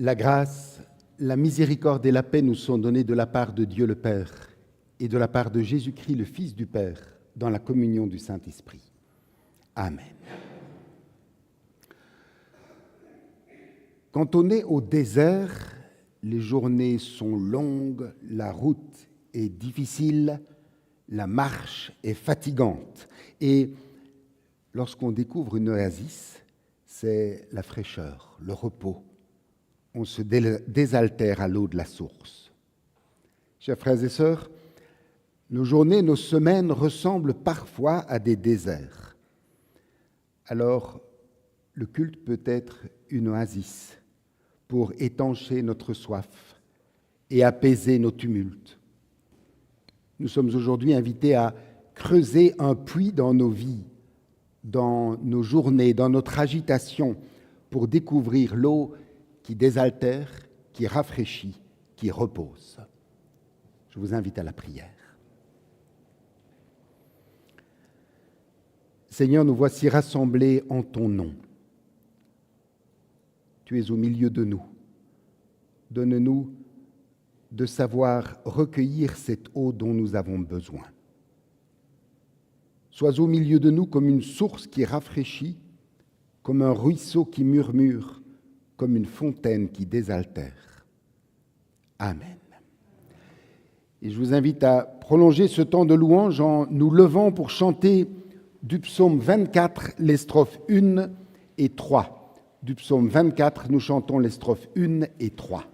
La grâce, la miséricorde et la paix nous sont données de la part de Dieu le Père et de la part de Jésus-Christ, le Fils du Père, dans la communion du Saint-Esprit. Amen. Quand on est au désert, les journées sont longues, la route est difficile, la marche est fatigante. Et lorsqu'on découvre une oasis, c'est la fraîcheur, le repos. On se désaltère à l'eau de la source. Chers frères et sœurs, nos journées, nos semaines ressemblent parfois à des déserts. Alors, le culte peut être une oasis pour étancher notre soif et apaiser nos tumultes. Nous sommes aujourd'hui invités à creuser un puits dans nos vies, dans nos journées, dans notre agitation, pour découvrir l'eau qui désaltère, qui rafraîchit, qui repose. Je vous invite à la prière. Seigneur, nous voici rassemblés en ton nom. Tu es au milieu de nous. Donne-nous de savoir recueillir cette eau dont nous avons besoin. Sois au milieu de nous comme une source qui rafraîchit, comme un ruisseau qui murmure, comme une fontaine qui désaltère. Amen. Et je vous invite à prolonger ce temps de louange en nous levant pour chanter du psaume 24, les strophes 1 et 3. Du psaume 24, nous chantons les strophes 1 et 3.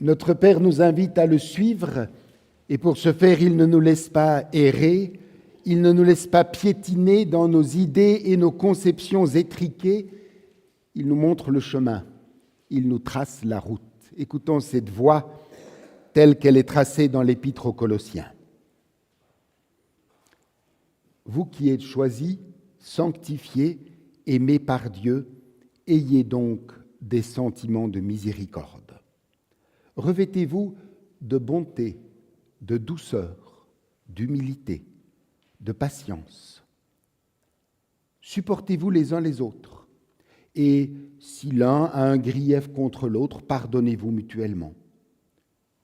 Notre Père nous invite à le suivre et pour ce faire, il ne nous laisse pas errer, il ne nous laisse pas piétiner dans nos idées et nos conceptions étriquées. Il nous montre le chemin, il nous trace la route. Écoutons cette voix telle qu'elle est tracée dans l'Épître aux Colossiens. Vous qui êtes choisis, sanctifiés, aimés par Dieu, ayez donc des sentiments de miséricorde. Revêtez-vous de bonté, de douceur, d'humilité, de patience. Supportez-vous les uns les autres, et si l'un a un grief contre l'autre, pardonnez-vous mutuellement.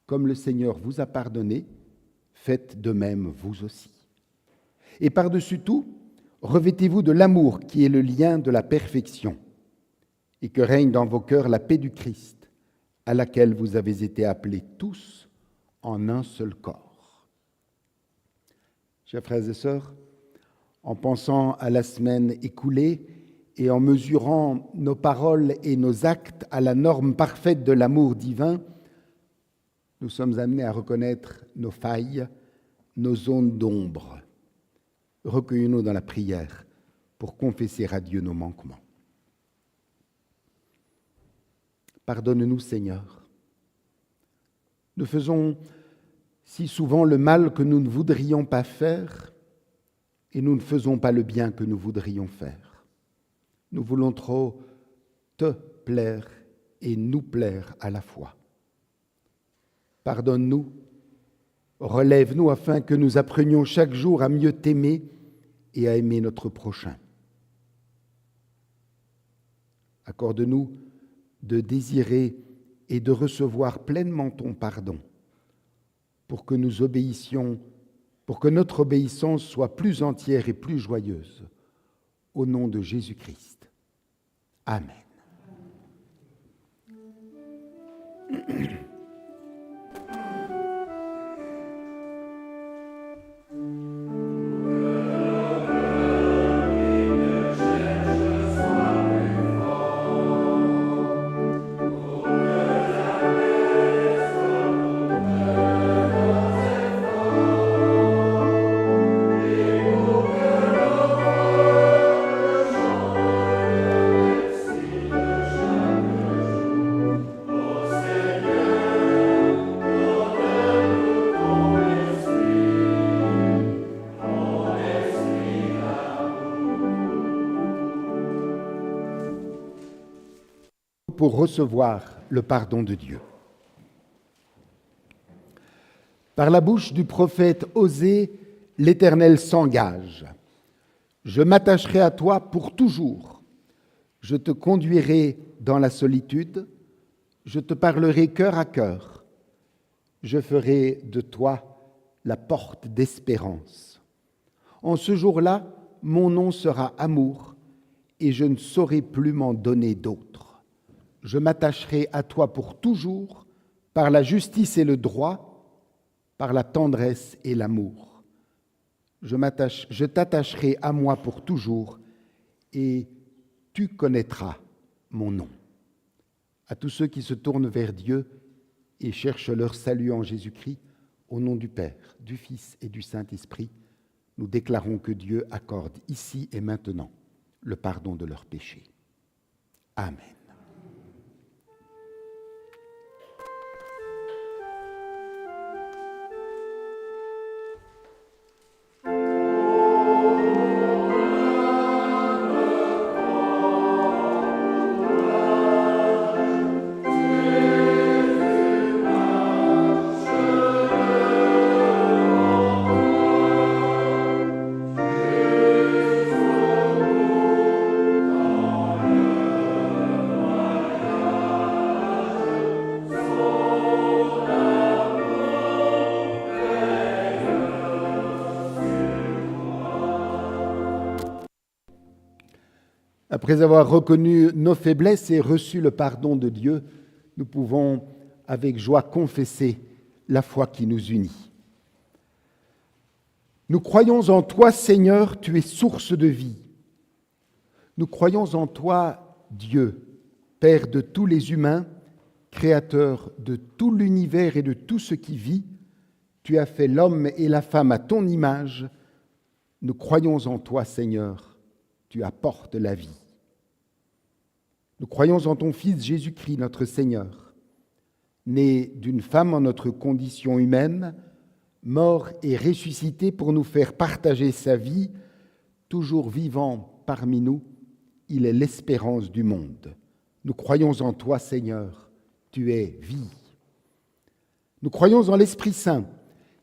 Comme le Seigneur vous a pardonné, faites de même vous aussi. Et par-dessus tout, revêtez-vous de l'amour qui est le lien de la perfection, et que règne dans vos cœurs la paix du Christ, à laquelle vous avez été appelés tous en un seul corps. Chers frères et sœurs, en pensant à la semaine écoulée et en mesurant nos paroles et nos actes à la norme parfaite de l'amour divin, nous sommes amenés à reconnaître nos failles, nos zones d'ombre. Recueillons-nous dans la prière pour confesser à Dieu nos manquements. Pardonne-nous, Seigneur. Nous faisons si souvent le mal que nous ne voudrions pas faire et nous ne faisons pas le bien que nous voudrions faire. Nous voulons trop te plaire et nous plaire à la fois. Pardonne-nous, relève-nous afin que nous apprenions chaque jour à mieux t'aimer et à aimer notre prochain. Accorde-nous de désirer et de recevoir pleinement ton pardon pour que nous obéissions, pour que notre obéissance soit plus entière et plus joyeuse. Au nom de Jésus-Christ. Amen. Pour recevoir le pardon de Dieu. Par la bouche du prophète Osée, l'Éternel s'engage. Je m'attacherai à toi pour toujours. Je te conduirai dans la solitude. Je te parlerai cœur à cœur. Je ferai de toi la porte d'espérance. En ce jour-là, mon nom sera amour, et je ne saurai plus m'en donner d'autre. Je m'attacherai à toi pour toujours, par la justice et le droit, par la tendresse et l'amour. Je t'attacherai à moi pour toujours, et tu connaîtras mon nom. À tous ceux qui se tournent vers Dieu et cherchent leur salut en Jésus-Christ, au nom du Père, du Fils et du Saint-Esprit, nous déclarons que Dieu accorde ici et maintenant le pardon de leurs péchés. Amen. Après avoir reconnu nos faiblesses et reçu le pardon de Dieu, nous pouvons avec joie confesser la foi qui nous unit. Nous croyons en toi, Seigneur, tu es source de vie. Nous croyons en toi, Dieu, Père de tous les humains, Créateur de tout l'univers et de tout ce qui vit. Tu as fait l'homme et la femme à ton image. Nous croyons en toi, Seigneur, tu apportes la vie. Nous croyons en ton Fils Jésus-Christ, notre Seigneur, né d'une femme en notre condition humaine, mort et ressuscité pour nous faire partager sa vie, toujours vivant parmi nous, il est l'espérance du monde. Nous croyons en toi, Seigneur, tu es vie. Nous croyons en l'Esprit Saint,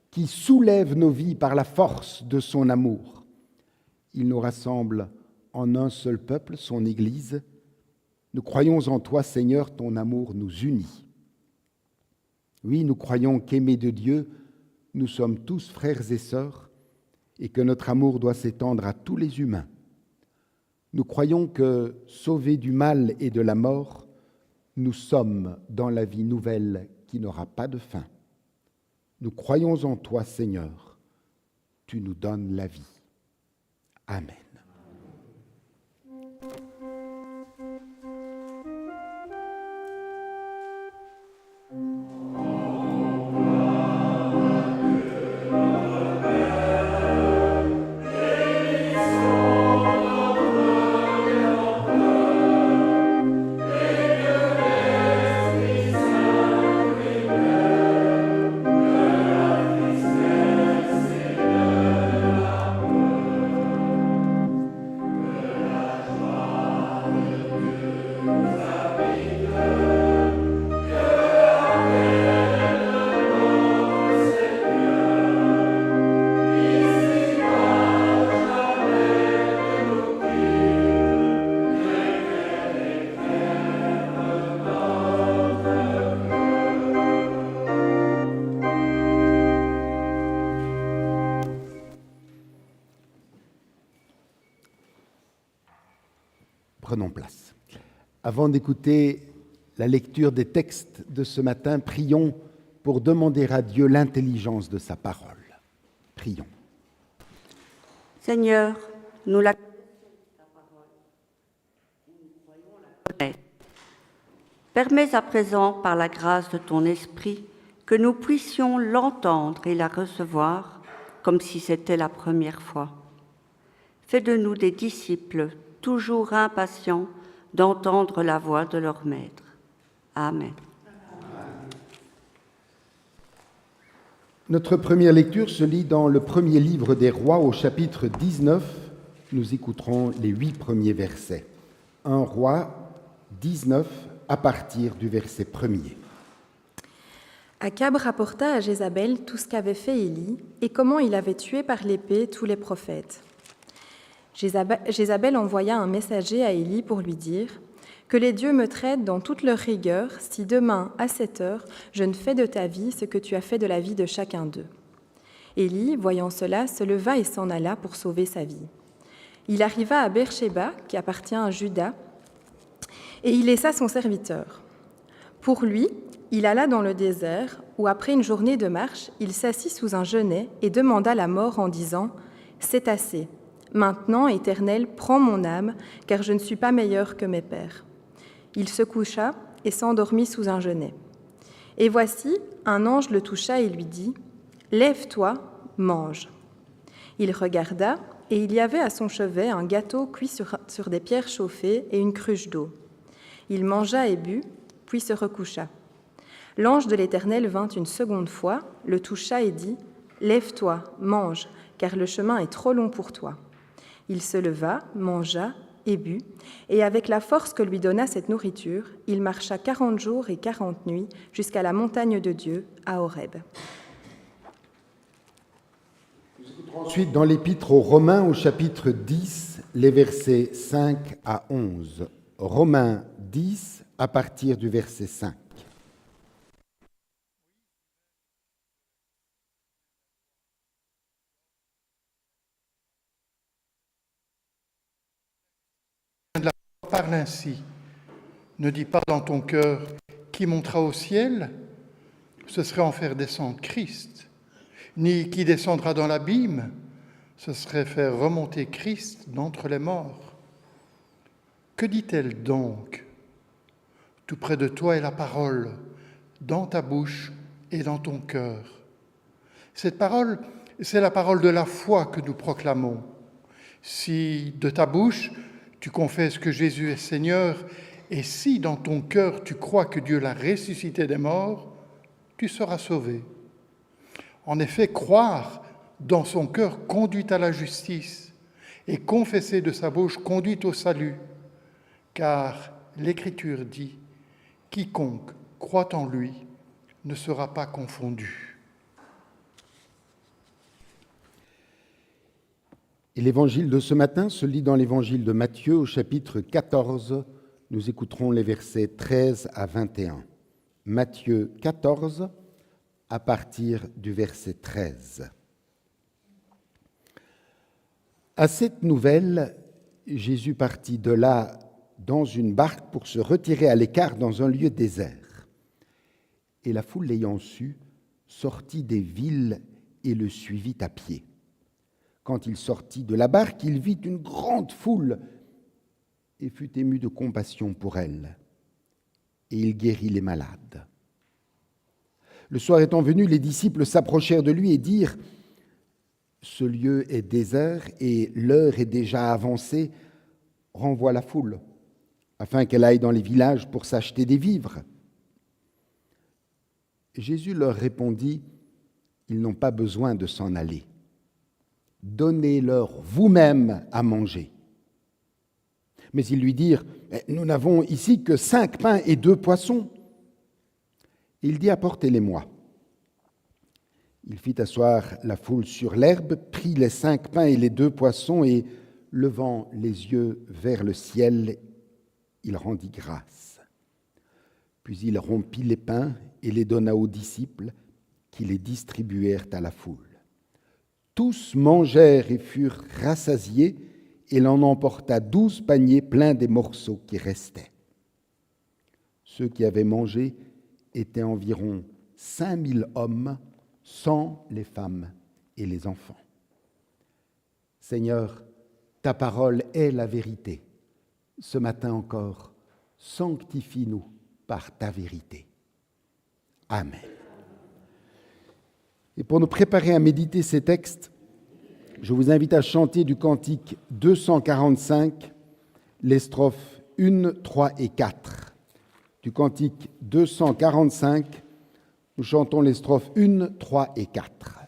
qui soulève nos vies par la force de son amour. Il nous rassemble en un seul peuple, son Église. Nous croyons en toi, Seigneur, ton amour nous unit. Oui, nous croyons qu'aimés de Dieu, nous sommes tous frères et sœurs et que notre amour doit s'étendre à tous les humains. Nous croyons que, sauvés du mal et de la mort, nous sommes dans la vie nouvelle qui n'aura pas de fin. Nous croyons en toi, Seigneur, tu nous donnes la vie. Amen. Avant d'écouter la lecture des textes de ce matin, prions pour demander à Dieu l'intelligence de sa parole. Prions. Seigneur, nous la connaissons. Permets à présent, par la grâce de ton Esprit, que nous puissions l'entendre et la recevoir comme si c'était la première fois. Fais de nous des disciples toujours impatients d'entendre la voix de leur Maître. Amen. Notre première lecture se lit dans le premier livre des Rois au chapitre 19. Nous écouterons les 8 premiers versets. 1 Roi 19 à partir du verset 1er. Akab rapporta à Jézabel tout ce qu'avait fait Élie et comment il avait tué par l'épée tous les prophètes. Jézabel envoya un messager à Élie pour lui dire « Que les dieux me traitent dans toute leur rigueur si demain, à 7 heures, je ne fais de ta vie ce que tu as fait de la vie de chacun d'eux. » Élie, voyant cela, se leva et s'en alla pour sauver sa vie. Il arriva à Beersheba, qui appartient à Juda, et il laissa son serviteur. Pour lui, il alla dans le désert, où après une journée de marche, il s'assit sous un genêt et demanda la mort en disant « C'est assez. Maintenant, Éternel, prends mon âme, car je ne suis pas meilleur que mes pères. » Il se coucha et s'endormit sous un genêt. Et voici, un ange le toucha et lui dit « Lève-toi, mange. » Il regarda, et il y avait à son chevet un gâteau cuit sur des pierres chauffées et une cruche d'eau. Il mangea et but, puis se recoucha. L'ange de l'Éternel vint une seconde fois, le toucha et dit « Lève-toi, mange, car le chemin est trop long pour toi. » Il se leva, mangea et but, et avec la force que lui donna cette nourriture, il marcha 40 jours et 40 nuits jusqu'à la montagne de Dieu, à Horeb. Ensuite, dans l'Épître aux Romains, au chapitre 10, les versets 5 à 11. Romains 10, à partir du verset 5. Parle ainsi. Ne dis pas dans ton cœur qui montera au ciel, ce serait en faire descendre Christ, ni qui descendra dans l'abîme, ce serait faire remonter Christ d'entre les morts. Que dit-elle donc? Tout près de toi est la parole, dans ta bouche et dans ton cœur. Cette parole, c'est la parole de la foi que nous proclamons. Si de ta bouche, tu confesses que Jésus est Seigneur, et si dans ton cœur tu crois que Dieu l'a ressuscité des morts, tu seras sauvé. En effet, croire dans son cœur conduit à la justice, et confesser de sa bouche conduit au salut, car l'Écriture dit « Quiconque croit en lui ne sera pas confondu ». Et l'évangile de ce matin se lit dans l'évangile de Matthieu au chapitre 14. Nous écouterons les versets 13 à 21. Matthieu 14, à partir du verset 13. À cette nouvelle, Jésus partit de là dans une barque pour se retirer à l'écart dans un lieu désert. Et la foule l'ayant su, sortit des villes et le suivit à pied. Quand il sortit de la barque, il vit une grande foule et fut ému de compassion pour elle. Et il guérit les malades. Le soir étant venu, les disciples s'approchèrent de lui et dirent « Ce lieu est désert et l'heure est déjà avancée. Renvoie la foule, afin qu'elle aille dans les villages pour s'acheter des vivres. » Jésus leur répondit « Ils n'ont pas besoin de s'en aller. Donnez-leur vous-même à manger. » Mais ils lui dirent « Nous n'avons ici que 5 pains et 2 poissons. » Il dit « Apportez-les-moi. » Il fit asseoir la foule sur l'herbe, prit les 5 pains et les 2 poissons et, levant les yeux vers le ciel, il rendit grâce. Puis il rompit les pains et les donna aux disciples, qui les distribuèrent à la foule. Tous mangèrent et furent rassasiés, et l'on emporta 12 paniers pleins des morceaux qui restaient. Ceux qui avaient mangé étaient environ 5000 hommes, sans les femmes et les enfants. Seigneur, ta parole est la vérité. Ce matin encore, sanctifie-nous par ta vérité. Amen. Et pour nous préparer à méditer ces textes, je vous invite à chanter du cantique 245, les strophes 1, 3 et 4. Du cantique 245, nous chantons les strophes 1, 3 et 4.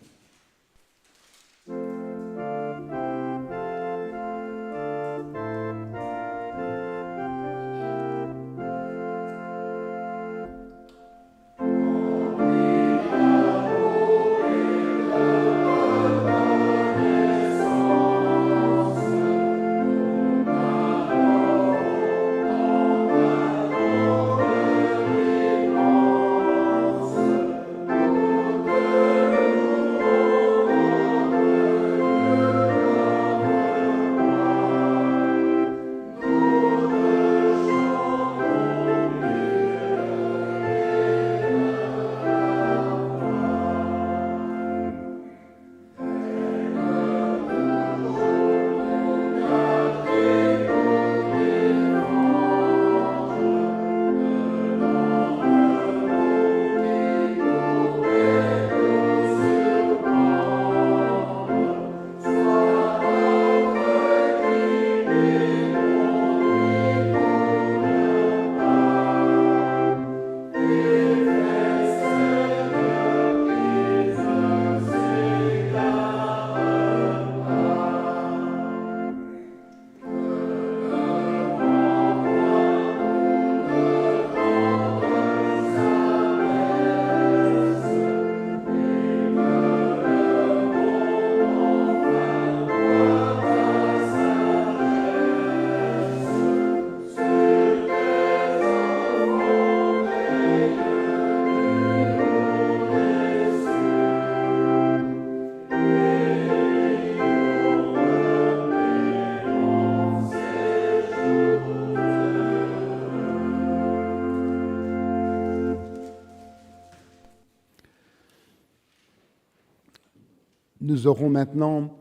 Nous aurons maintenant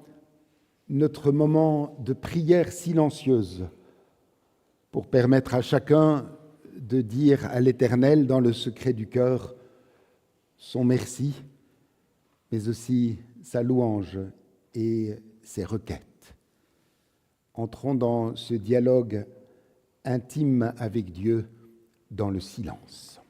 notre moment de prière silencieuse pour permettre à chacun de dire à l'Éternel dans le secret du cœur son merci, mais aussi sa louange et ses requêtes. Entrons dans ce dialogue intime avec Dieu dans le silence.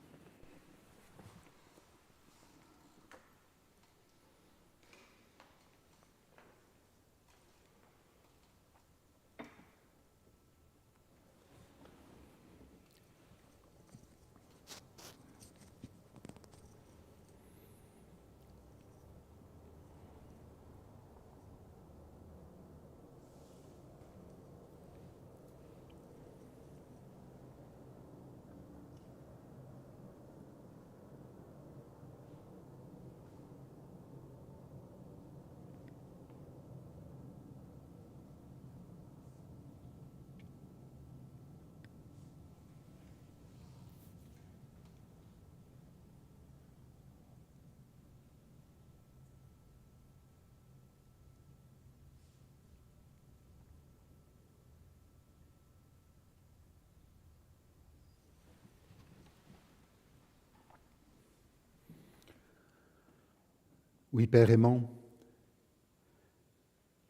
Oui, Père aimant,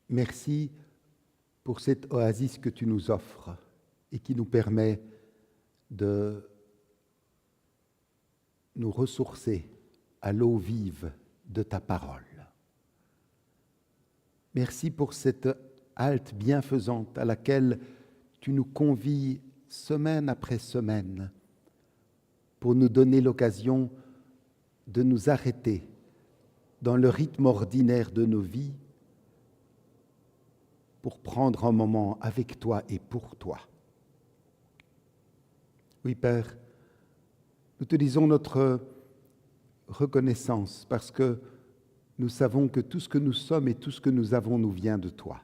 merci pour cette oasis que tu nous offres et qui nous permet de nous ressourcer à l'eau vive de ta parole. Merci pour cette halte bienfaisante à laquelle tu nous convies semaine après semaine pour nous donner l'occasion de nous arrêter dans le rythme ordinaire de nos vies pour prendre un moment avec toi et pour toi. Oui, Père, nous te disons notre reconnaissance parce que nous savons que tout ce que nous sommes et tout ce que nous avons nous vient de toi.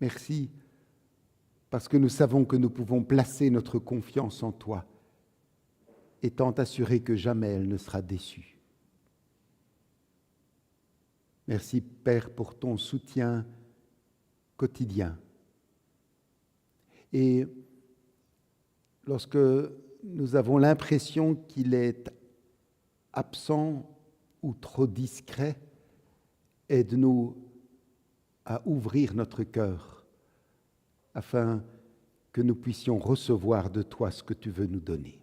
Merci parce que nous savons que nous pouvons placer notre confiance en toi, étant assurés que jamais elle ne sera déçue. Merci, Père, pour ton soutien quotidien. Et lorsque nous avons l'impression qu'il est absent ou trop discret, aide-nous à ouvrir notre cœur afin que nous puissions recevoir de toi ce que tu veux nous donner.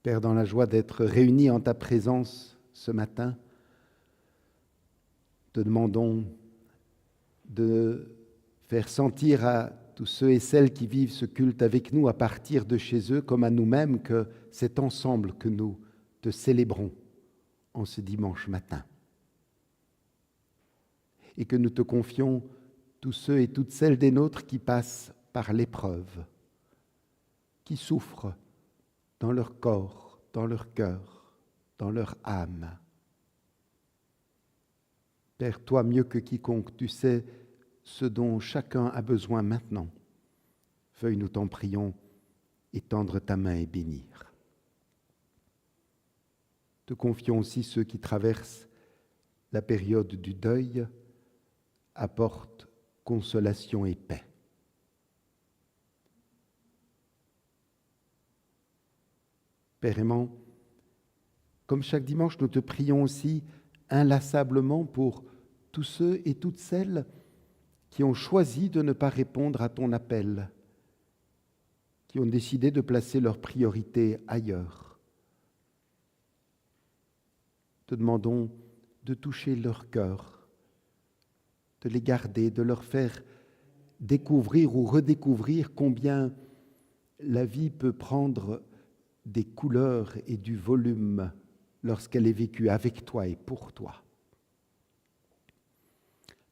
Père, dans la joie d'être réunis en ta présence ce matin, te demandons de faire sentir à tous ceux et celles qui vivent ce culte avec nous à partir de chez eux comme à nous-mêmes que c'est ensemble que nous te célébrons en ce dimanche matin. Et que nous te confions tous ceux et toutes celles des nôtres qui passent par l'épreuve, qui souffrent dans leur corps, dans leur cœur, dans leur âme. Père, toi mieux que quiconque, tu sais ce dont chacun a besoin maintenant. Veuille, nous t'en prions, étendre ta main et bénir. Te confions aussi ceux qui traversent la période du deuil, apporte consolation et paix. Père aimant, comme chaque dimanche, nous te prions aussi inlassablement pour tous ceux et toutes celles qui ont choisi de ne pas répondre à ton appel, qui ont décidé de placer leurs priorités ailleurs. Te demandons de toucher leur cœur, de les garder, de leur faire découvrir ou redécouvrir combien la vie peut prendre des couleurs et du volume lorsqu'elle est vécue avec toi et pour toi.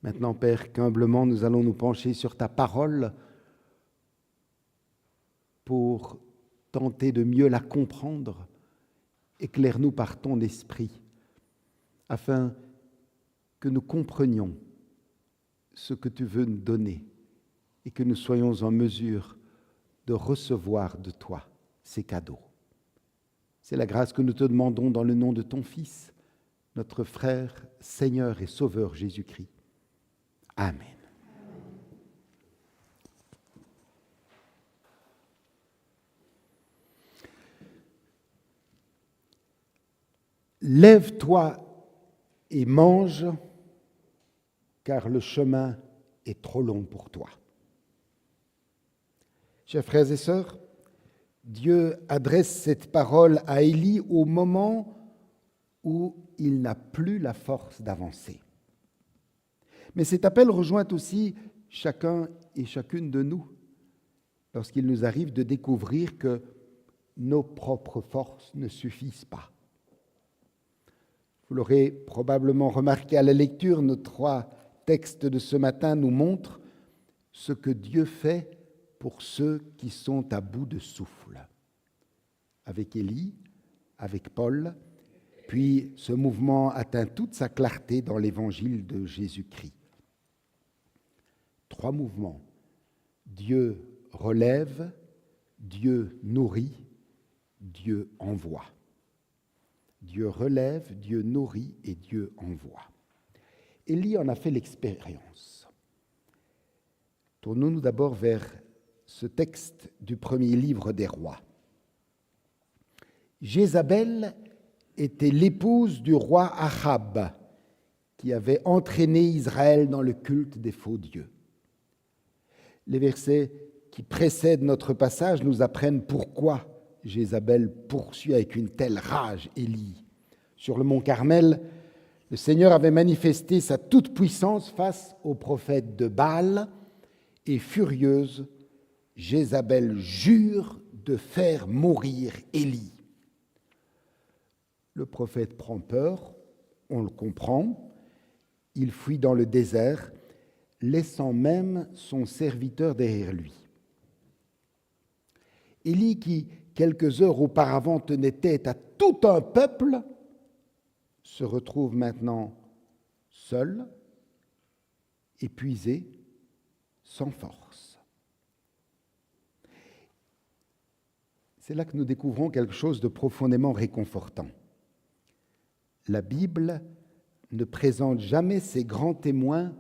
Maintenant, Père, qu'humblement nous allons nous pencher sur ta parole pour tenter de mieux la comprendre. Éclaire-nous par ton esprit, afin que nous comprenions ce que tu veux nous donner et que nous soyons en mesure de recevoir de toi ces cadeaux. C'est la grâce que nous te demandons dans le nom de ton Fils, notre frère, Seigneur et Sauveur Jésus-Christ. Amen. Lève-toi et mange, car le chemin est trop long pour toi. Chers frères et sœurs, Dieu adresse cette parole à Élie au moment où il n'a plus la force d'avancer. Mais cet appel rejoint aussi chacun et chacune de nous lorsqu'il nous arrive de découvrir que nos propres forces ne suffisent pas. Vous l'aurez probablement remarqué à la lecture, nos 3 textes de ce matin nous montrent ce que Dieu fait pour ceux qui sont à bout de souffle. Avec Élie, avec Paul, puis ce mouvement atteint toute sa clarté dans l'évangile de Jésus-Christ. 3 mouvements. Dieu relève, Dieu nourrit, Dieu envoie. Dieu relève, Dieu nourrit et Dieu envoie. Élie en a fait l'expérience. Tournons-nous d'abord vers ce texte du premier livre des rois. Jézabel était l'épouse du roi Achab, qui avait entraîné Israël dans le culte des faux dieux. Les versets qui précèdent notre passage nous apprennent pourquoi Jézabel poursuit avec une telle rage Élie. Sur le mont Carmel, le Seigneur avait manifesté sa toute-puissance face aux prophètes de Baal et furieuse, Jézabel jure de faire mourir Élie. Le prophète prend peur, on le comprend, il fuit dans le désert, laissant même son serviteur derrière lui. Élie, qui quelques heures auparavant tenait tête à tout un peuple, se retrouve maintenant seul, épuisé, sans force. C'est là que nous découvrons quelque chose de profondément réconfortant. La Bible ne présente jamais ses grands témoins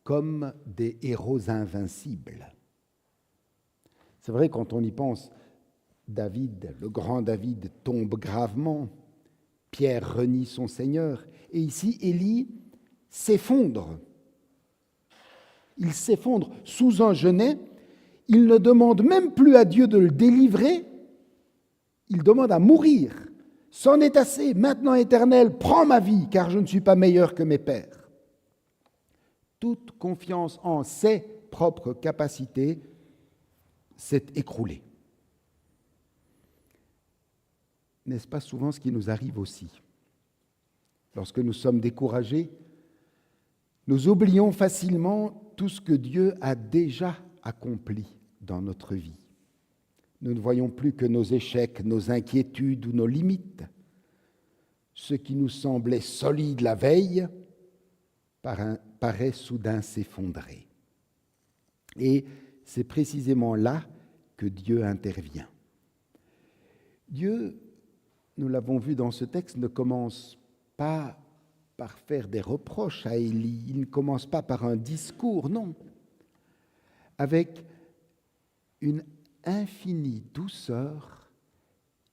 comme des héros invincibles. C'est vrai, quand on y pense, David, le grand David, tombe gravement, Pierre renie son Seigneur, et ici, Élie s'effondre. Il s'effondre sous un genet, il ne demande même plus à Dieu de le délivrer, il demande à mourir. C'en est assez, maintenant Éternel, prends ma vie, car je ne suis pas meilleur que mes pères. Toute confiance en ses propres capacités s'est écroulée. N'est-ce pas souvent ce qui nous arrive aussi? Lorsque nous sommes découragés, nous oublions facilement tout ce que Dieu a déjà accompli dans notre vie. Nous ne voyons plus que nos échecs, nos inquiétudes ou nos limites. Ce qui nous semblait solide la veille paraît soudain s'effondrer. Et c'est précisément là que Dieu intervient. Dieu, nous l'avons vu dans ce texte, ne commence pas par faire des reproches à Élie, il ne commence pas par un discours, non. Avec une infinie douceur,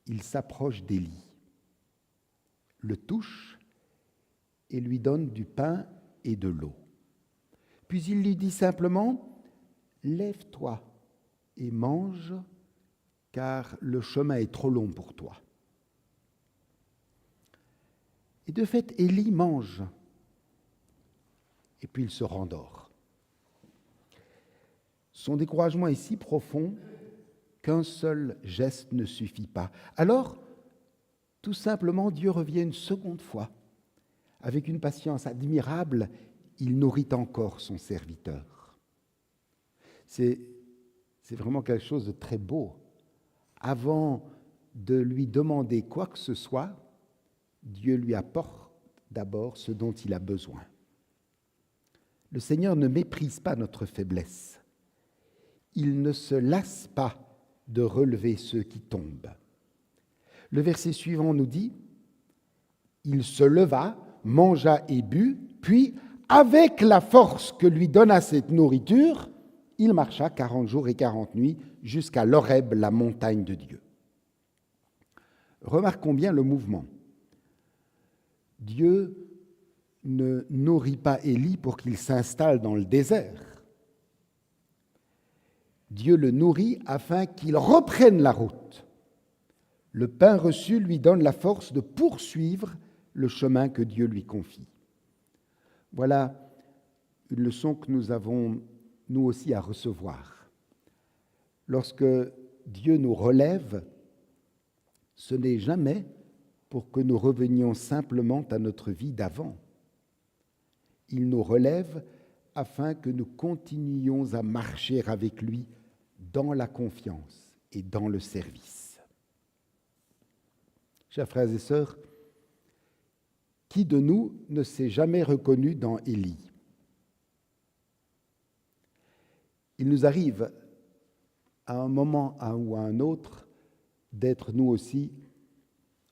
il s'approche d'Élie, le touche et lui donne du pain et de l'eau. Puis il lui dit simplement, « Lève-toi et mange, car le chemin est trop long pour toi. » Et de fait, Élie mange, et puis il se rendort. Son découragement est si profond qu'un seul geste ne suffit pas. Alors, tout simplement, Dieu revient une seconde fois. Avec une patience admirable, il nourrit encore son serviteur. C'est vraiment quelque chose de très beau. Avant de lui demander quoi que ce soit, Dieu lui apporte d'abord ce dont il a besoin. Le Seigneur ne méprise pas notre faiblesse. Il ne se lasse pas de relever ceux qui tombent. Le verset suivant nous dit, « Il se leva, mangea et but, puis, avec la force que lui donna cette nourriture, il marcha 40 jours et 40 nuits jusqu'à l'Horeb, la montagne de Dieu. » Remarquons bien le mouvement. Dieu ne nourrit pas Élie pour qu'il s'installe dans le désert. Dieu le nourrit afin qu'il reprenne la route. Le pain reçu lui donne la force de poursuivre le chemin que Dieu lui confie. Voilà une leçon que nous avons, nous aussi, à recevoir. Lorsque Dieu nous relève, ce n'est jamais pour que nous revenions simplement à notre vie d'avant. Il nous relève afin que nous continuions à marcher avec lui dans la confiance et dans le service. Chers frères et sœurs, qui de nous ne s'est jamais reconnu dans Élie? Il nous arrive à un moment ou à un autre d'être nous aussi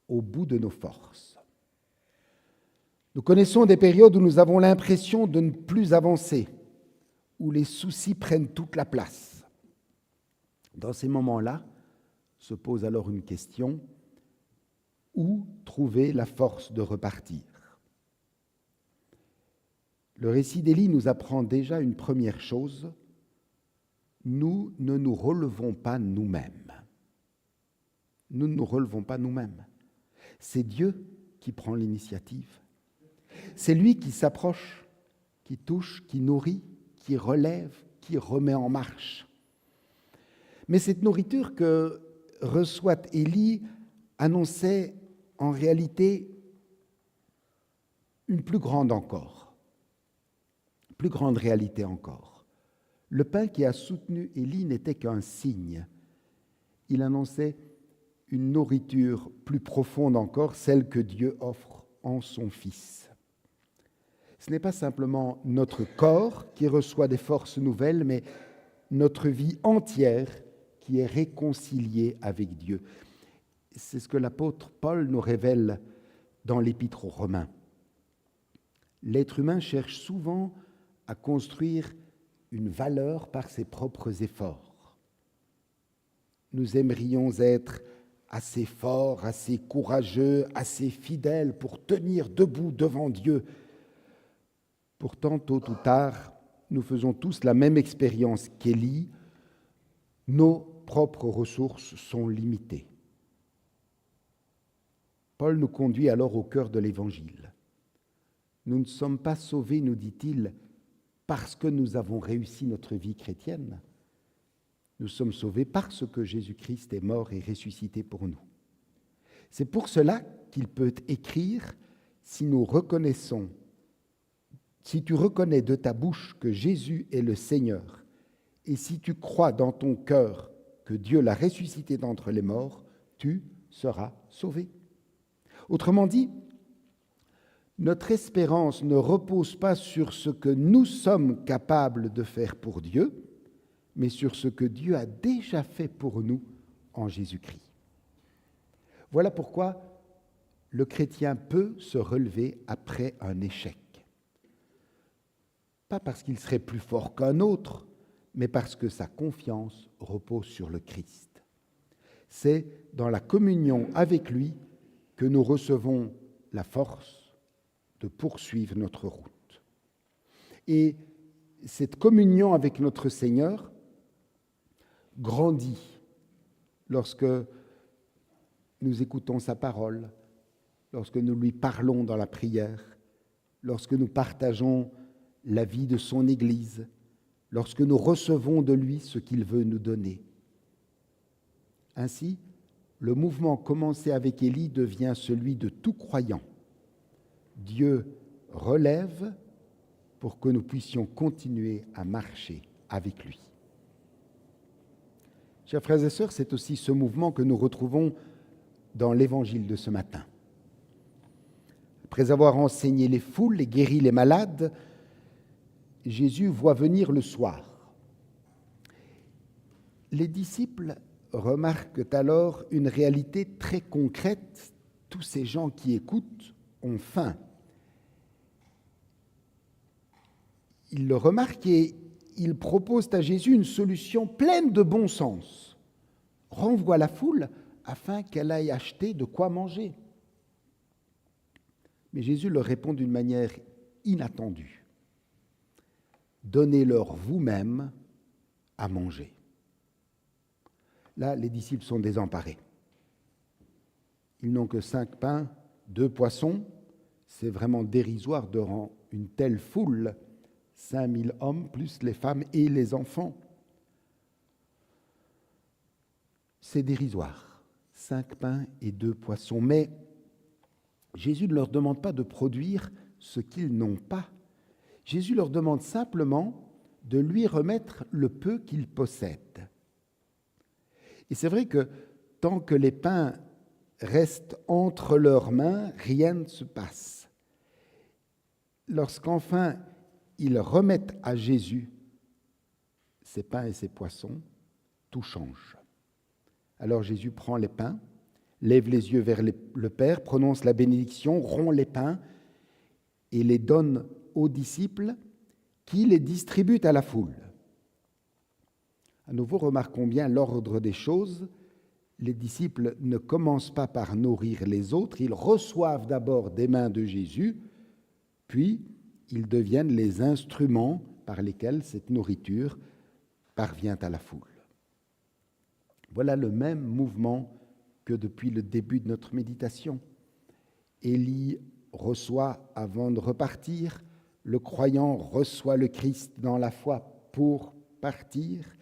au bout de nos forces. Nous connaissons des périodes où nous avons l'impression de ne plus avancer, où les soucis prennent toute la place. Dans ces moments-là, se pose alors une question, où trouver la force de repartir? Le récit d'Élie nous apprend déjà une première chose, nous ne nous relevons pas nous-mêmes. Nous ne nous relevons pas nous-mêmes. C'est Dieu qui prend l'initiative. C'est lui qui s'approche, qui touche, qui nourrit, qui relève, qui remet en marche. Mais cette nourriture que reçoit Élie annonçait en réalité une plus grande encore, plus grande réalité encore. Le pain qui a soutenu Élie n'était qu'un signe. Il annonçait une nourriture plus profonde encore, celle que Dieu offre en son Fils. Ce n'est pas simplement notre corps qui reçoit des forces nouvelles, mais notre vie entière qui est réconciliée avec Dieu. C'est ce que l'apôtre Paul nous révèle dans l'Épître aux Romains. L'être humain cherche souvent à construire une valeur par ses propres efforts. Nous aimerions être assez forts, assez courageux, assez fidèles pour tenir debout devant Dieu. Pourtant, tôt ou tard, nous faisons tous la même expérience qu'Élie. Nos propres ressources sont limitées. Paul nous conduit alors au cœur de l'Évangile. Nous ne sommes pas sauvés, nous dit-il, parce que nous avons réussi notre vie chrétienne. Nous sommes sauvés parce que Jésus-Christ est mort et ressuscité pour nous. C'est pour cela qu'il peut écrire, si tu reconnais de ta bouche que Jésus est le Seigneur, et si tu crois dans ton cœur que Dieu l'a ressuscité d'entre les morts, tu seras sauvé. Autrement dit, notre espérance ne repose pas sur ce que nous sommes capables de faire pour Dieu, mais sur ce que Dieu a déjà fait pour nous en Jésus-Christ. Voilà pourquoi le chrétien peut se relever après un échec. Pas parce qu'il serait plus fort qu'un autre, mais parce que sa confiance repose sur le Christ. C'est dans la communion avec lui que nous recevons la force de poursuivre notre route. Et cette communion avec notre Seigneur grandit lorsque nous écoutons sa parole, lorsque nous lui parlons dans la prière, lorsque nous partageons la vie de son Église, lorsque nous recevons de lui ce qu'il veut nous donner. Ainsi, le mouvement commencé avec Élie devient celui de tout croyant. Dieu relève pour que nous puissions continuer à marcher avec lui. Chers frères et sœurs, c'est aussi ce mouvement que nous retrouvons dans l'Évangile de ce matin. Après avoir enseigné les foules et guéri les malades, Jésus voit venir le soir. Les disciples remarquent alors une réalité très concrète. Tous ces gens qui écoutent ont faim. Ils le remarquent et ils proposent à Jésus une solution pleine de bon sens. Renvoie la foule afin qu'elle aille acheter de quoi manger. Mais Jésus leur répond d'une manière inattendue. Donnez-leur vous-même à manger. Là, les disciples sont désemparés. Ils n'ont que 5 pains, 2 poissons. C'est vraiment dérisoire devant une telle foule, 5000 hommes, plus les femmes et les enfants. C'est dérisoire, 5 pains et 2 poissons. Mais Jésus ne leur demande pas de produire ce qu'ils n'ont pas. Jésus leur demande simplement de lui remettre le peu qu'ils possèdent. Et c'est vrai que tant que les pains restent entre leurs mains, rien ne se passe. Lorsqu'enfin ils remettent à Jésus ces pains et ces poissons, tout change. Alors Jésus prend les pains, lève les yeux vers le Père, prononce la bénédiction, rompt les pains et les donne aux disciples qui les distribuent à la foule. À nouveau, remarquons bien l'ordre des choses. Les disciples ne commencent pas par nourrir les autres, ils reçoivent d'abord des mains de Jésus, puis ils deviennent les instruments par lesquels cette nourriture parvient à la foule. Voilà le même mouvement que depuis le début de notre méditation. Élie reçoit avant de repartir, le croyant reçoit le Christ dans la foi pour partir.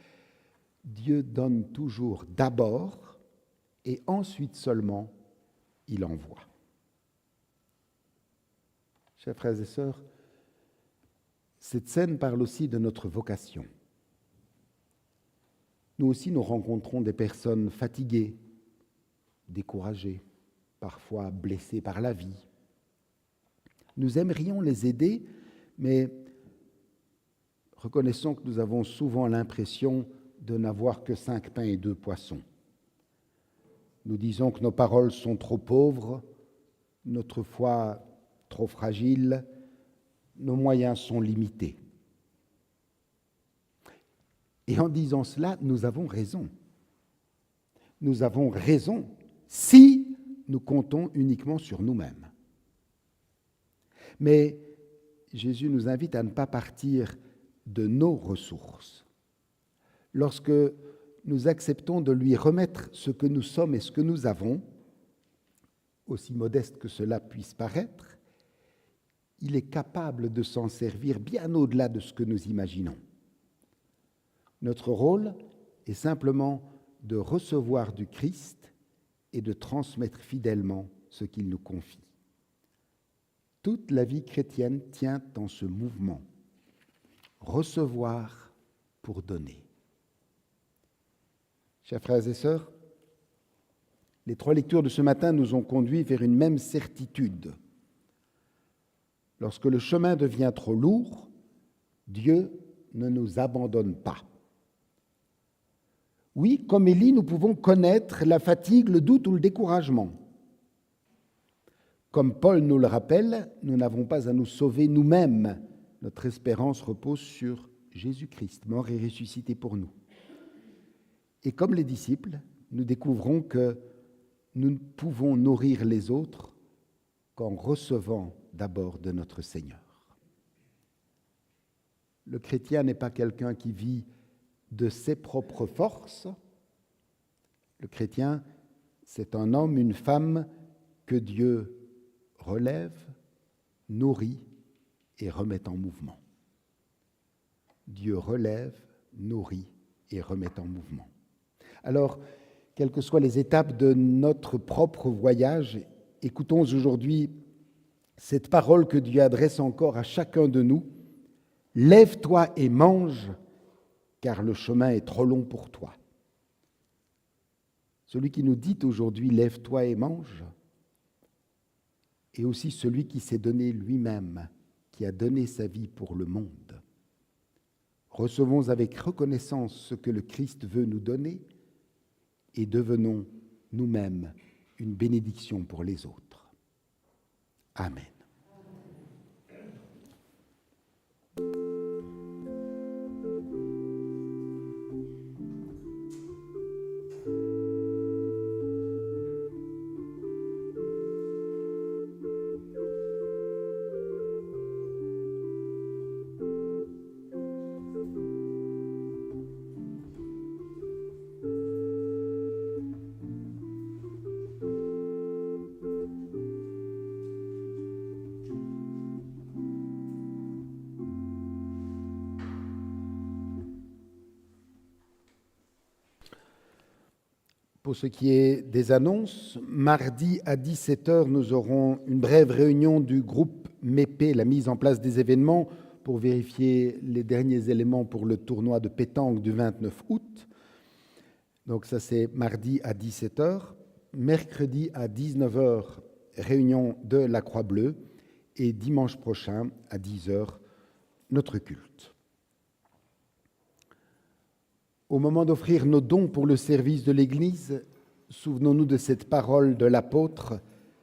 Dieu donne toujours d'abord et ensuite seulement il envoie. Chers frères et sœurs, cette scène parle aussi de notre vocation. Nous aussi, nous rencontrons des personnes fatiguées, découragées, parfois blessées par la vie. Nous aimerions les aider, Mais reconnaissons que nous avons souvent l'impression de n'avoir que 5 pains et 2 poissons. Nous disons que nos paroles sont trop pauvres, notre foi trop fragile, nos moyens sont limités. Et en disant cela, nous avons raison. Nous avons raison si nous comptons uniquement sur nous-mêmes. Mais Jésus nous invite à ne pas partir de nos ressources. Lorsque nous acceptons de lui remettre ce que nous sommes et ce que nous avons, aussi modeste que cela puisse paraître, il est capable de s'en servir bien au-delà de ce que nous imaginons. Notre rôle est simplement de recevoir du Christ et de transmettre fidèlement ce qu'il nous confie. Toute la vie chrétienne tient en ce mouvement. Recevoir pour donner. Chers frères et sœurs, les 3 lectures de ce matin nous ont conduits vers une même certitude. Lorsque le chemin devient trop lourd, Dieu ne nous abandonne pas. Oui, comme Élie, nous pouvons connaître la fatigue, le doute ou le découragement. Comme Paul nous le rappelle, nous n'avons pas à nous sauver nous-mêmes. Notre espérance repose sur Jésus-Christ, mort et ressuscité pour nous. Et comme les disciples, nous découvrons que nous ne pouvons nourrir les autres qu'en recevant d'abord de notre Seigneur. Le chrétien n'est pas quelqu'un qui vit de ses propres forces. Le chrétien, c'est un homme, une femme que Dieu relève, nourrit et remet en mouvement. Dieu relève, nourrit et remet en mouvement. Alors, quelles que soient les étapes de notre propre voyage, écoutons aujourd'hui cette parole que Dieu adresse encore à chacun de nous. « Lève-toi et mange, car le chemin est trop long pour toi. » Celui qui nous dit aujourd'hui « Lève-toi et mange » est aussi celui qui s'est donné lui-même, qui a donné sa vie pour le monde. Recevons avec reconnaissance ce que le Christ veut nous donner et devenons nous-mêmes une bénédiction pour les autres. Amen. Pour ce qui est des annonces, mardi à 17h, nous aurons une brève réunion du groupe MEPE, la mise en place des événements, pour vérifier les derniers éléments pour le tournoi de pétanque du 29 août. Donc ça, c'est mardi à 17h. Mercredi à 19h, réunion de la Croix-Bleue. Et dimanche prochain, à 10h, notre culte. Au moment d'offrir nos dons pour le service de l'Église, souvenons-nous de cette parole de l'apôtre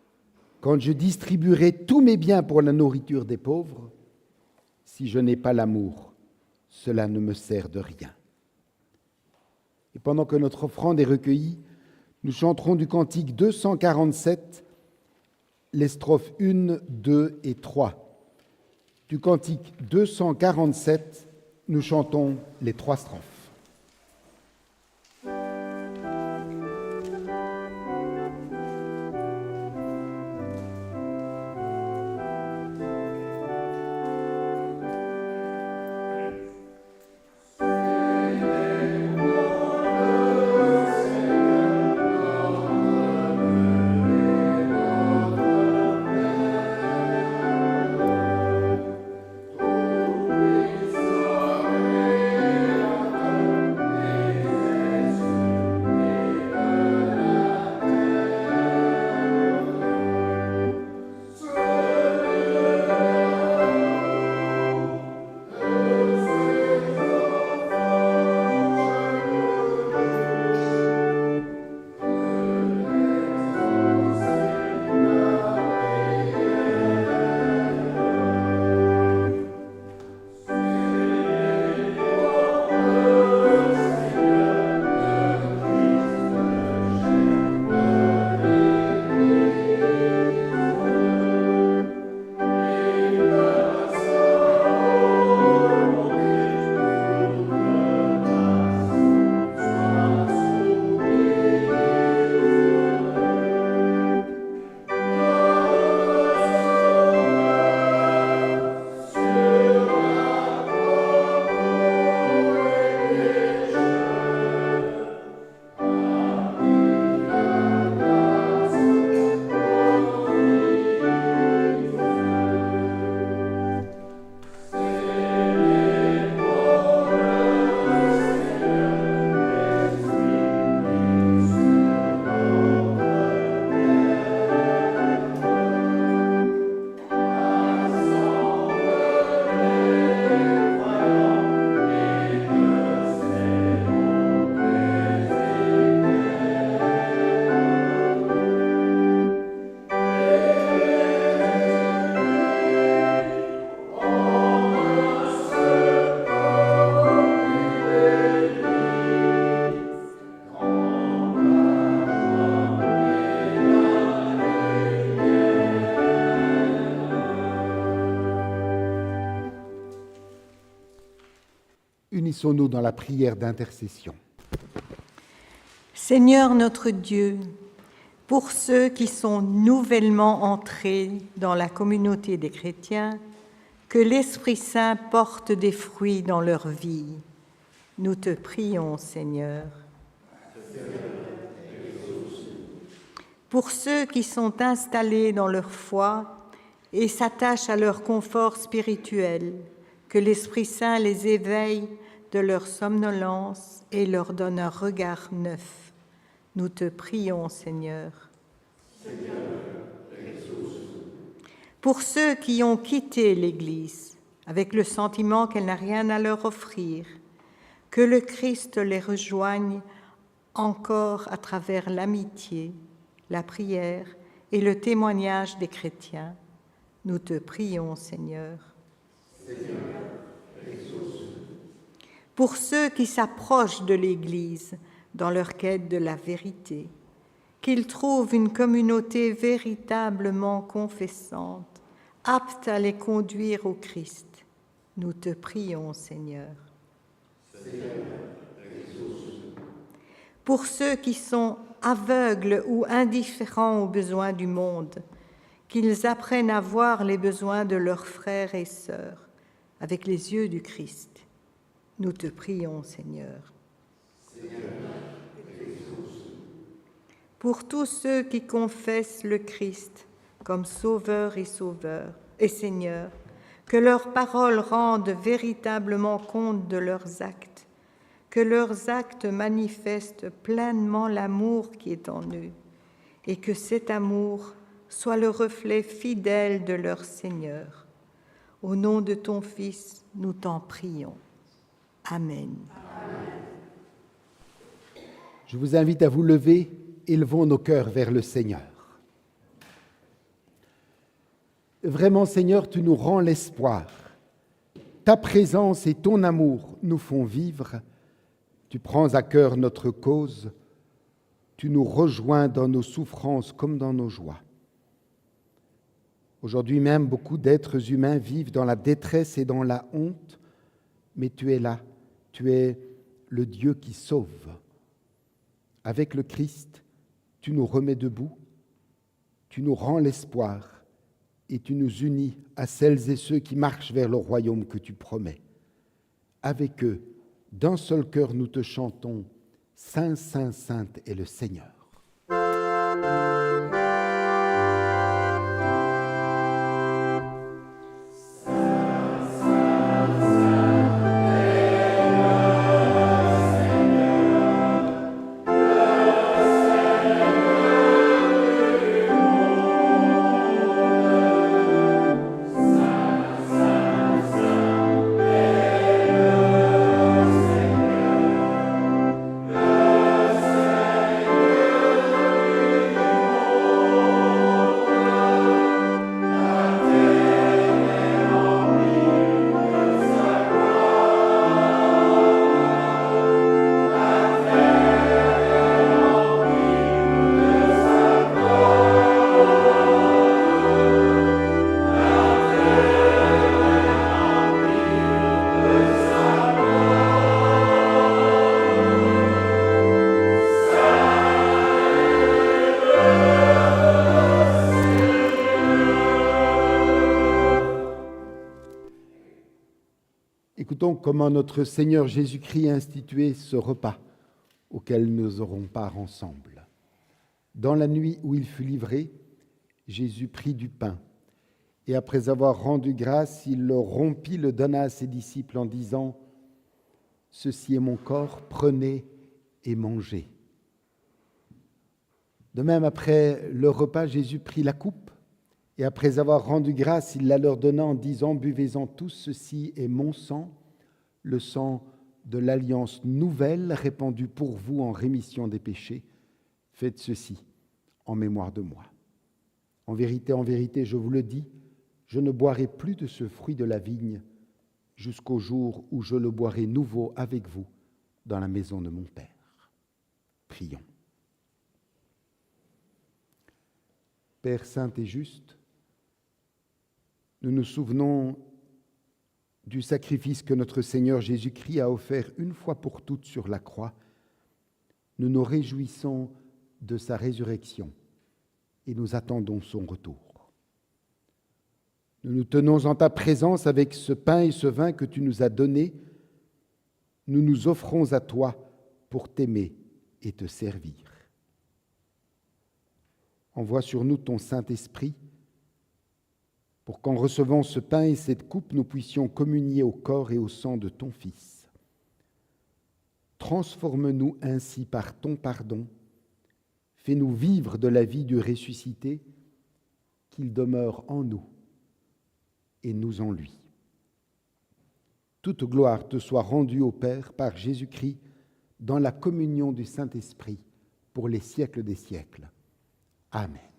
« Quand je distribuerai tous mes biens pour la nourriture des pauvres, si je n'ai pas l'amour, cela ne me sert de rien. » Et pendant que notre offrande est recueillie, nous chanterons du cantique 247, les strophes 1, 2 et 3. Du cantique 247, nous chantons les 3 strophes. Unissons-nous dans la prière d'intercession. Seigneur notre Dieu, pour ceux qui sont nouvellement entrés dans la communauté des chrétiens, que l'Esprit Saint porte des fruits dans leur vie. Nous te prions, Seigneur. Pour ceux qui sont installés dans leur foi et s'attachent à leur confort spirituel, que l'Esprit Saint les éveille de leur somnolence et leur donne un regard neuf. Nous te prions, Seigneur. Pour ceux qui ont quitté l'Église avec le sentiment qu'elle n'a rien à leur offrir, que le Christ les rejoigne encore à travers l'amitié, la prière et le témoignage des chrétiens. Nous te prions, Seigneur. Pour ceux qui s'approchent de l'Église dans leur quête de la vérité, qu'ils trouvent une communauté véritablement confessante, apte à les conduire au Christ. Nous te prions, Seigneur. Pour ceux qui sont aveugles ou indifférents aux besoins du monde, qu'ils apprennent à voir les besoins de leurs frères et sœurs avec les yeux du Christ. Nous te prions, Seigneur. Pour tous ceux qui confessent le Christ comme Sauveur et Seigneur, que leurs paroles rendent véritablement compte de leurs actes, que leurs actes manifestent pleinement l'amour qui est en eux, et que cet amour soit le reflet fidèle de leur Seigneur. Au nom de ton Fils, nous t'en prions. Amen. Je vous invite à vous lever, élevons nos cœurs vers le Seigneur. Vraiment, Seigneur, tu nous rends l'espoir. Ta présence et ton amour nous font vivre. Tu prends à cœur notre cause. Tu nous rejoins dans nos souffrances comme dans nos joies. Aujourd'hui même, beaucoup d'êtres humains vivent dans la détresse et dans la honte, mais tu es là. Tu es le Dieu qui sauve. Avec le Christ, tu nous remets debout, tu nous rends l'espoir et tu nous unis à celles et ceux qui marchent vers le royaume que tu promets. Avec eux, d'un seul cœur, nous te chantons « Saint, Saint, Sainte est le Seigneur ». Écoutons comment notre Seigneur Jésus-Christ a institué ce repas auquel nous aurons part ensemble. Dans la nuit où il fut livré, Jésus prit du pain et après avoir rendu grâce, il le rompit, le donna à ses disciples en disant « Ceci est mon corps, prenez et mangez. » De même, après le repas, Jésus prit la coupe et après avoir rendu grâce, il la leur donna en disant « Buvez-en tous, ceci est mon sang, le sang de l'alliance nouvelle répandue pour vous en rémission des péchés. Faites ceci en mémoire de moi. En vérité, je vous le dis, je ne boirai plus de ce fruit de la vigne jusqu'au jour où je le boirai nouveau avec vous dans la maison de mon Père. » Prions. Père saint et juste, nous nous souvenons du sacrifice que notre Seigneur Jésus-Christ a offert une fois pour toutes sur la croix, nous nous réjouissons de sa résurrection et nous attendons son retour. Nous nous tenons en ta présence avec ce pain et ce vin que tu nous as donnés. Nous nous offrons à toi pour t'aimer et te servir. Envoie sur nous ton Saint-Esprit pour qu'en recevant ce pain et cette coupe, nous puissions communier au corps et au sang de ton Fils. Transforme-nous ainsi par ton pardon. Fais-nous vivre de la vie du ressuscité, qu'il demeure en nous et nous en lui. Toute gloire te soit rendue au Père par Jésus-Christ dans la communion du Saint-Esprit pour les siècles des siècles. Amen.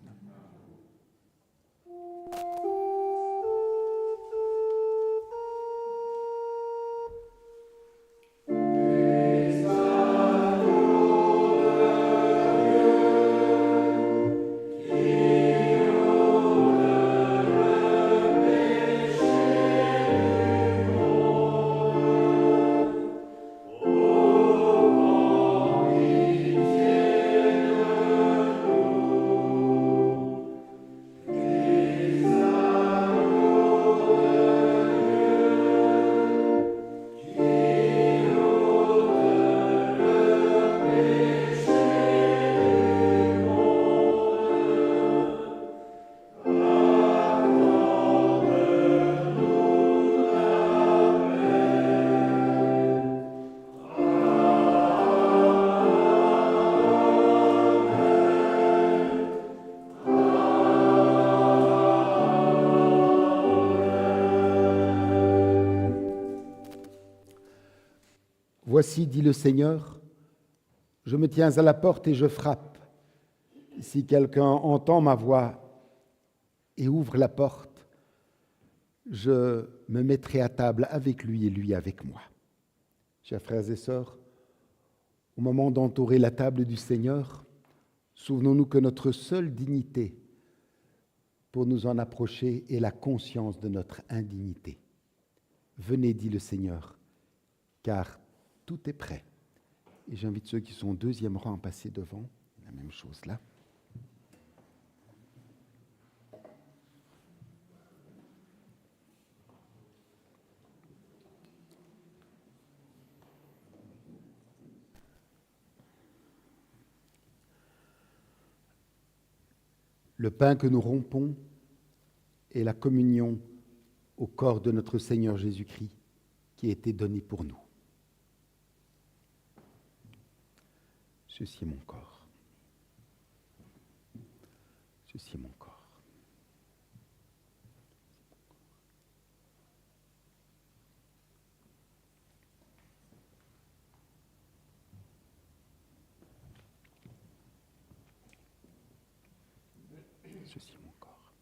Voici, dit le Seigneur, je me tiens à la porte et je frappe. Si quelqu'un entend ma voix et ouvre la porte, je me mettrai à table avec lui et lui avec moi. Chers frères et sœurs, au moment d'entourer la table du Seigneur, souvenons-nous que notre seule dignité pour nous en approcher est la conscience de notre indignité. Venez, dit le Seigneur, car tout est prêt. Et j'invite ceux qui sont au deuxième rang à passer devant. La même chose là. Le pain que nous rompons est la communion au corps de notre Seigneur Jésus-Christ qui a été donné pour nous. Ceci est mon corps. Ceci est mon corps. Ceci est mon corps.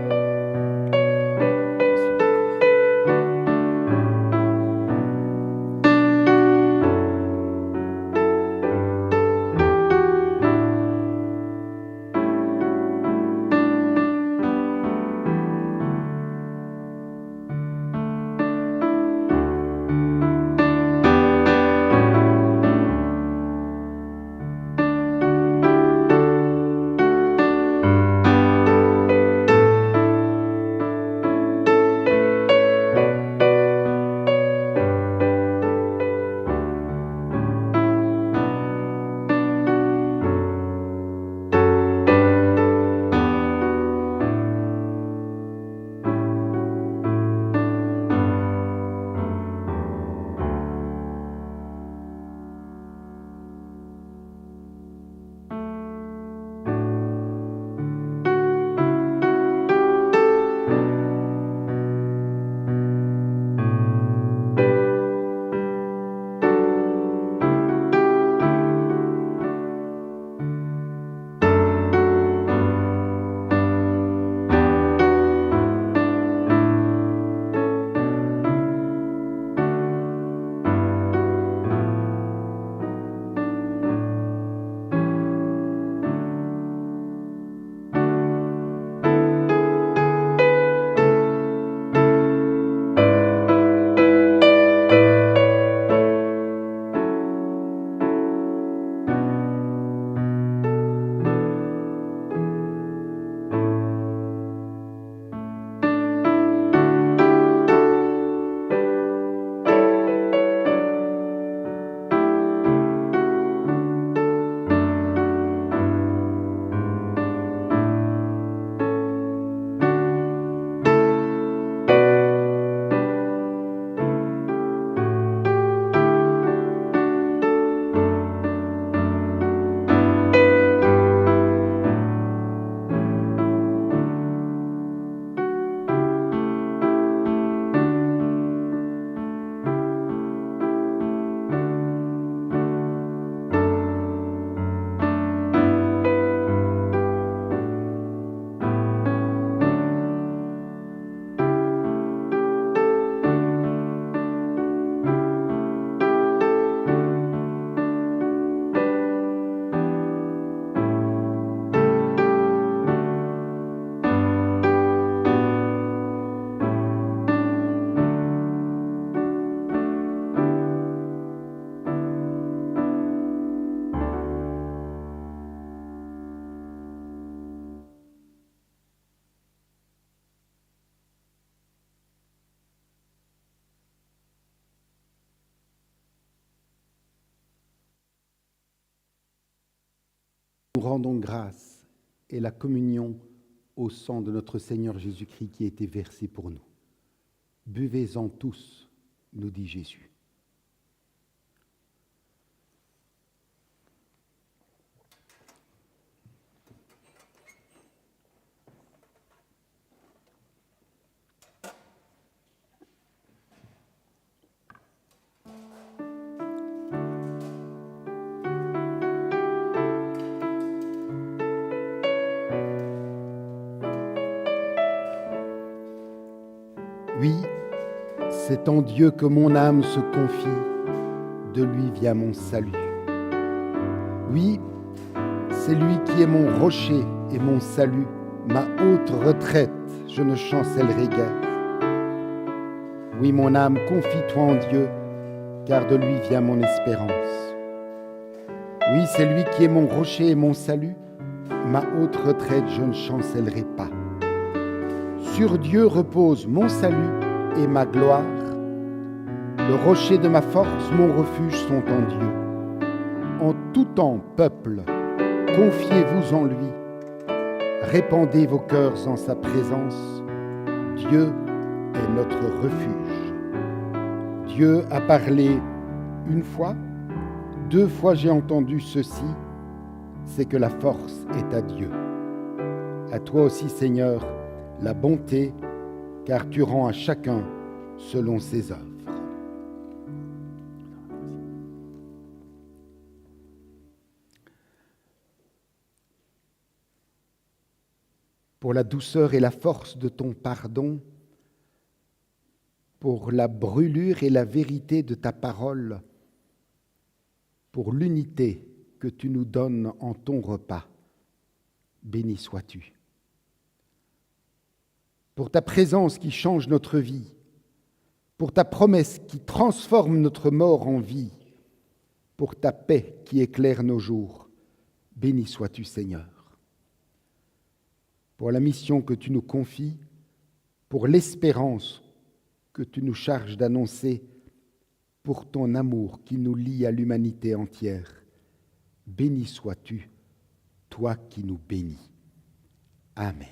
Ceci est mon corps. rendons grâce et la communion au sang de notre Seigneur Jésus-Christ qui a été versé pour nous. Buvez-en tous, nous dit Jésus. Oui, c'est en Dieu que mon âme se confie, de lui vient mon salut. Oui, c'est lui qui est mon rocher et mon salut, ma haute retraite, je ne chancellerai guère. Oui, mon âme, confie-toi en Dieu, car de lui vient mon espérance. Oui, c'est lui qui est mon rocher et mon salut, ma haute retraite, je ne chancellerai pas. Sur Dieu repose mon salut et ma gloire. Le rocher de ma force, mon refuge sont en Dieu. En tout temps, peuple, confiez-vous en lui. Répandez vos cœurs en sa présence. Dieu est notre refuge. Dieu a parlé une fois, 2 fois j'ai entendu ceci, c'est que la force est à Dieu. À toi aussi, Seigneur, la bonté, car tu rends à chacun selon ses œuvres. Pour la douceur et la force de ton pardon, pour la brûlure et la vérité de ta parole, pour l'unité que tu nous donnes en ton repas, béni sois-tu. Pour ta présence qui change notre vie, pour ta promesse qui transforme notre mort en vie, pour ta paix qui éclaire nos jours, béni sois-tu, Seigneur. Pour la mission que tu nous confies, pour l'espérance que tu nous charges d'annoncer, pour ton amour qui nous lie à l'humanité entière, béni sois-tu, toi qui nous bénis. Amen.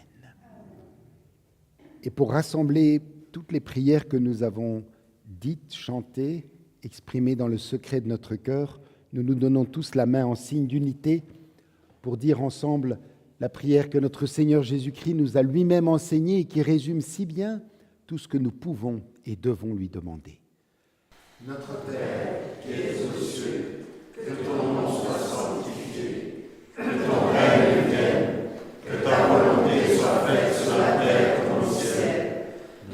Et pour rassembler toutes les prières que nous avons dites, chantées, exprimées dans le secret de notre cœur, nous nous donnons tous la main en signe d'unité pour dire ensemble la prière que notre Seigneur Jésus-Christ nous a lui-même enseignée et qui résume si bien tout ce que nous pouvons et devons lui demander. Notre Père, qui es aux cieux, que ton nom soit sanctifié, que ton règne vienne, que ta volonté soit faite sur la terre comme au ciel.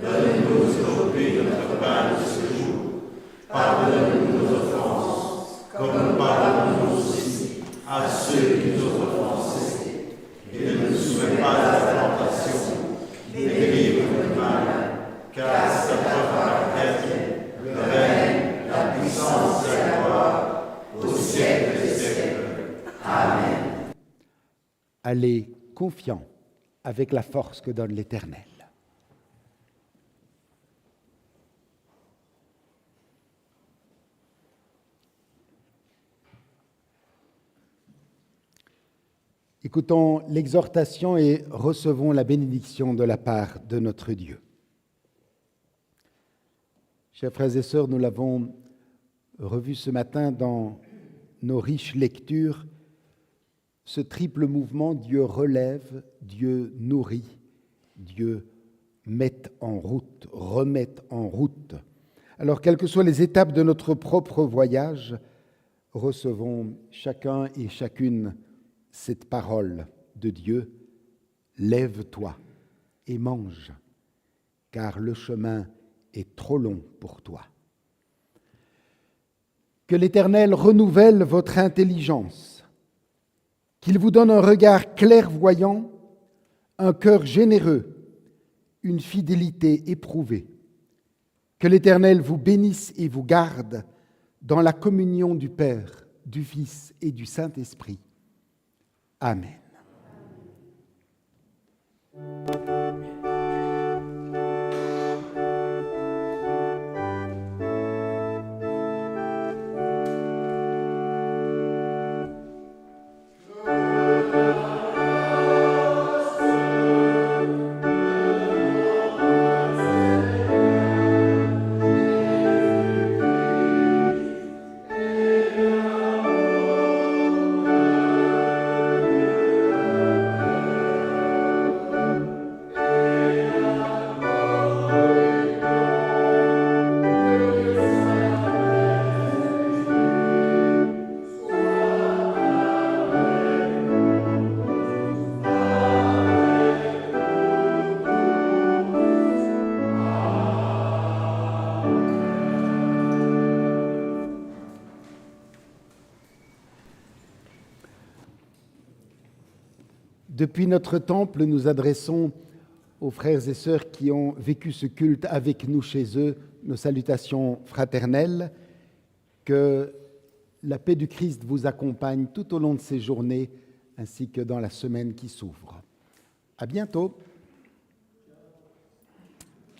Donne-nous aujourd'hui notre pain de ce jour. Pardonne-nous nos offenses, comme nous pardonnons aussi à ceux qui nous ont offensés. Et ne nous soumets pas à la tentation, mais délivre-nous du mal, car c'est à toi qu'appartient le règne, la puissance et la gloire, au siècle des siècles. Amen. Allez confiants avec la force que donne l'Éternel. Écoutons l'exhortation et recevons la bénédiction de la part de notre Dieu. Chers frères et sœurs, nous l'avons revu ce matin dans nos riches lectures, ce triple mouvement, Dieu relève, Dieu nourrit, Dieu met en route, remet en route. Alors, quelles que soient les étapes de notre propre voyage, recevons chacun et chacune cette parole de Dieu, lève-toi et mange, car le chemin est trop long pour toi. Que l'Éternel renouvelle votre intelligence, qu'il vous donne un regard clairvoyant, un cœur généreux, une fidélité éprouvée. Que l'Éternel vous bénisse et vous garde dans la communion du Père, du Fils et du Saint-Esprit. Amen. Depuis notre temple, nous adressons aux frères et sœurs qui ont vécu ce culte avec nous chez eux nos salutations fraternelles. Que la paix du Christ vous accompagne tout au long de ces journées ainsi que dans la semaine qui s'ouvre. À bientôt.